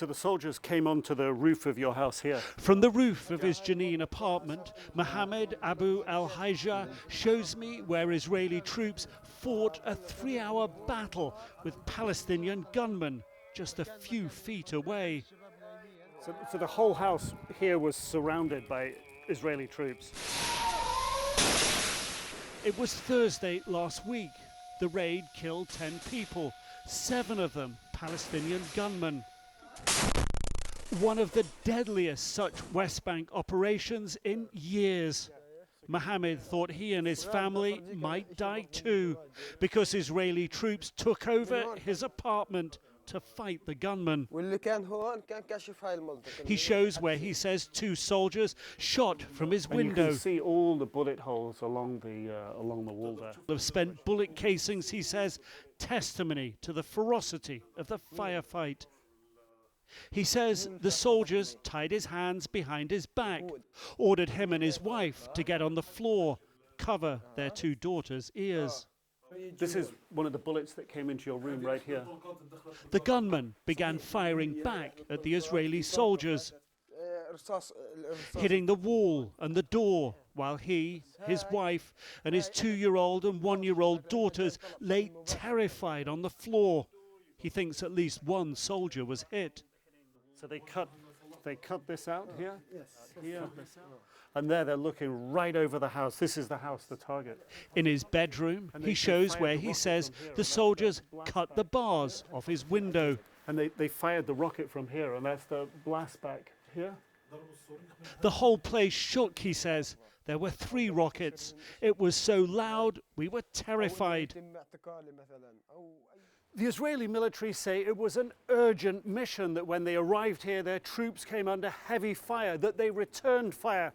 So the soldiers came onto the roof of your house here. From the roof of his Jenin apartment, Mohammed Abu al-Hajja shows me where Israeli troops fought a 3-hour battle with Palestinian gunmen just a few feet away. So the whole house here was surrounded by Israeli troops. It was Thursday last week. The raid killed 10 people, 7 of them Palestinian gunmen. One of the deadliest such West Bank operations in years. Mohammed thought he and his family might die too because Israeli troops took over his apartment to fight the gunman. He shows where he says 2 soldiers shot from his window. You can see all the bullet holes along the wall there. Have spent bullet casings, he says, testimony to the ferocity of the firefight. He says the soldiers tied his hands behind his back, ordered him and his wife to get on the floor, cover their 2 daughters' ears. This is one of the bullets that came into your room right here. The gunman began firing back at the Israeli soldiers, hitting the wall and the door, while he, his wife, and his 2-year-old and 1-year-old daughters lay terrified on the floor. He thinks at least 1 soldier was hit. So they cut this out here? Yes. Here. And there they're looking right over the house. This is the house, the target. In his bedroom, he shows where he says the soldiers cut the bars off his window. And they fired the rocket from here, and that's the blast back here. The whole place shook, he says. There were 3 rockets. It was so loud, we were terrified. The Israeli military say it was an urgent mission, that when they arrived here, their troops came under heavy fire, that they returned fire.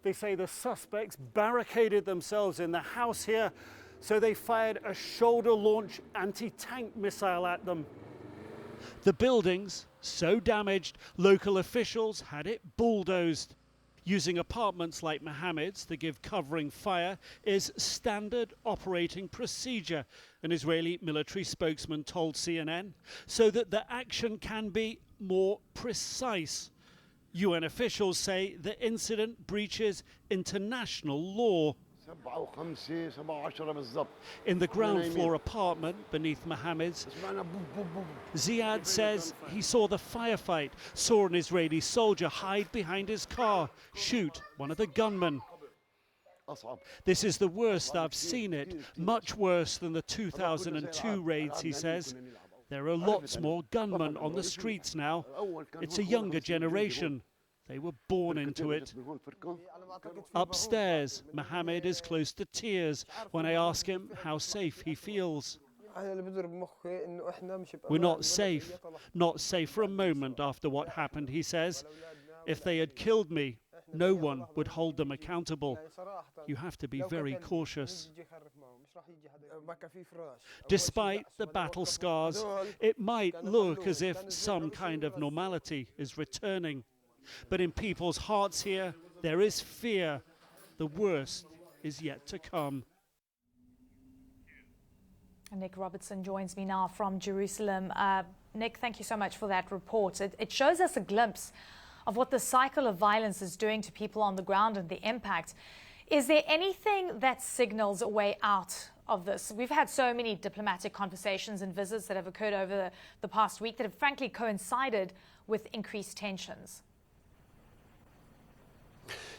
They say the suspects barricaded themselves in the house here, so they fired a shoulder-launched anti-tank missile at them. The buildings, so damaged, local officials had it bulldozed. Using apartments like Mohammed's to give covering fire is standard operating procedure, an Israeli military spokesman told CNN, so that the action can be more precise. UN officials say the incident breaches international law. In the ground floor apartment beneath Mohammed's, Ziad says he saw the firefight, saw an Israeli soldier hide behind his car, shoot one of the gunmen. This is the worst I've seen it, much worse than the 2002 raids, he says. There are lots more gunmen on the streets now. It's a younger generation. They were born into it. Upstairs, Mohammed is close to tears when I ask him how safe he feels. We're not safe for a moment after what happened, he says. If they had killed me, no one would hold them accountable. You have to be very cautious. Despite the battle scars, it might look as if some kind of normality is returning. But in people's hearts here, there is fear. The worst is yet to come. Nick Robertson joins me now from Jerusalem. Nick, thank you so much for that report. It shows us a glimpse of what the cycle of violence is doing to people on the ground and the impact. Is there anything that signals a way out of this? We've had so many diplomatic conversations and visits that have occurred over the past week that have frankly coincided with increased tensions.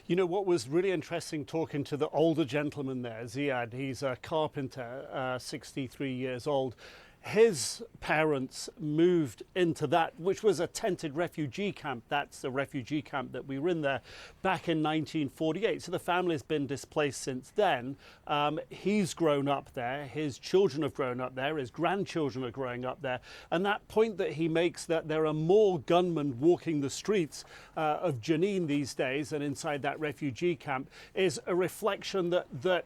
You know what was really interesting, talking to the older gentleman there, Ziad, he's a carpenter, 63 years old. His parents moved into that, which was a tented refugee camp. That's the refugee camp that we were in there back in 1948. So the family's been displaced since then. He's grown up there. His children have grown up there. His grandchildren are growing up there. And that point that he makes, that there are more gunmen walking the streets of Jenin these days than inside that refugee camp, is a reflection that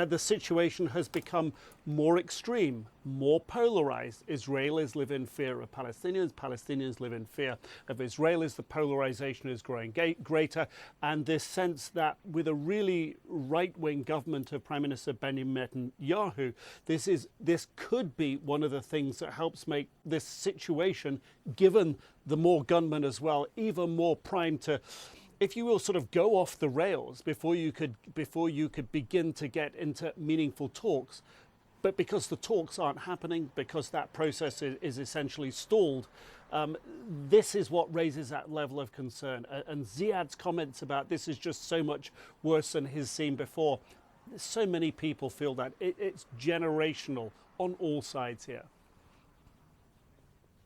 the situation has become more extreme, more polarized. Israelis live in fear of Palestinians. Palestinians live in fear of Israelis. The polarization is growing greater. And this sense that with a really right-wing government of Prime Minister Benjamin Netanyahu, this could be one of the things that helps make this situation, given the more gunmen as well, even more primed to, if you will, sort of go off the rails before you could begin to get into meaningful talks. But because the talks aren't happening, because that process is essentially stalled, this is what raises that level of concern. And Ziad's comments about this is just so much worse than he's seen before. So many people feel that. It's generational on all sides here.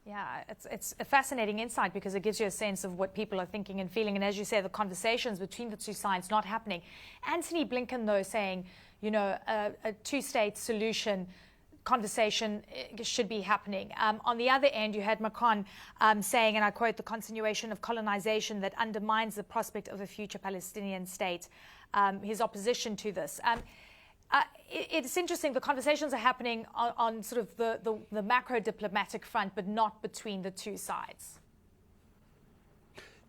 Yeah, it's a fascinating insight because it gives you a sense of what people are thinking and feeling. And as you say, the conversations between the two sides not happening. Antony Blinken, though, saying, you know, a two-state solution conversation should be happening. On the other end, you had Macron saying, and I quote, the continuation of colonization that undermines the prospect of a future Palestinian state, his opposition to this. It's interesting, the conversations are happening on sort of the macro diplomatic front, but not between the two sides.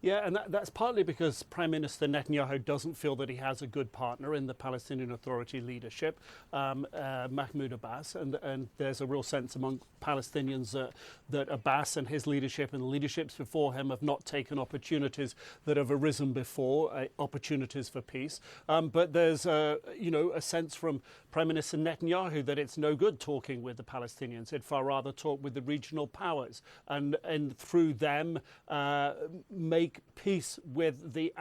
Yeah, and that's partly because Prime Minister Netanyahu doesn't feel that he has a good partner in the Palestinian Authority leadership, Mahmoud Abbas, and there's a real sense among Palestinians that Abbas and his leadership and the leaderships before him have not taken opportunities that have arisen before, opportunities for peace. But there's a sense from Prime Minister Netanyahu that it's no good talking with the Palestinians. He'd far rather talk with the regional powers and through them make peace with the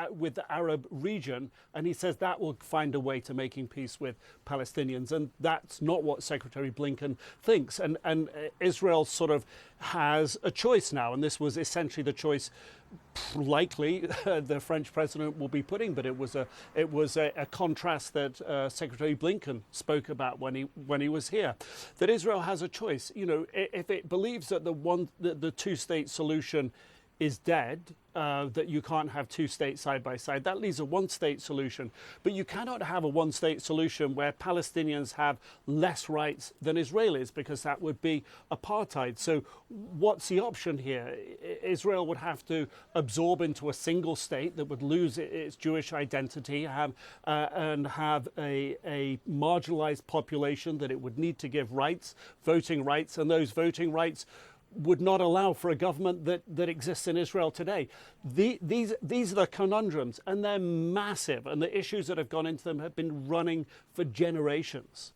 Arab region, and he says that will find a way to making peace with Palestinians, and that's not what Secretary Blinken thinks. And Israel sort of has a choice now, and this was essentially the choice likely the French president will be putting, but it was a contrast that Secretary Blinken spoke about when he was here, that Israel has a choice. You know, if it believes that the two-state solution is dead, that you can't have two states side by side. That leaves a one-state solution. But you cannot have a one-state solution where Palestinians have less rights than Israelis, because that would be apartheid. So what's the option here? Israel would have to absorb into a single state that would lose its Jewish identity, and have a marginalized population that it would need to give rights, voting rights, and those voting rights would not allow for a government that exists in Israel today. These are the conundrums, and they're massive, and the issues that have gone into them have been running for generations.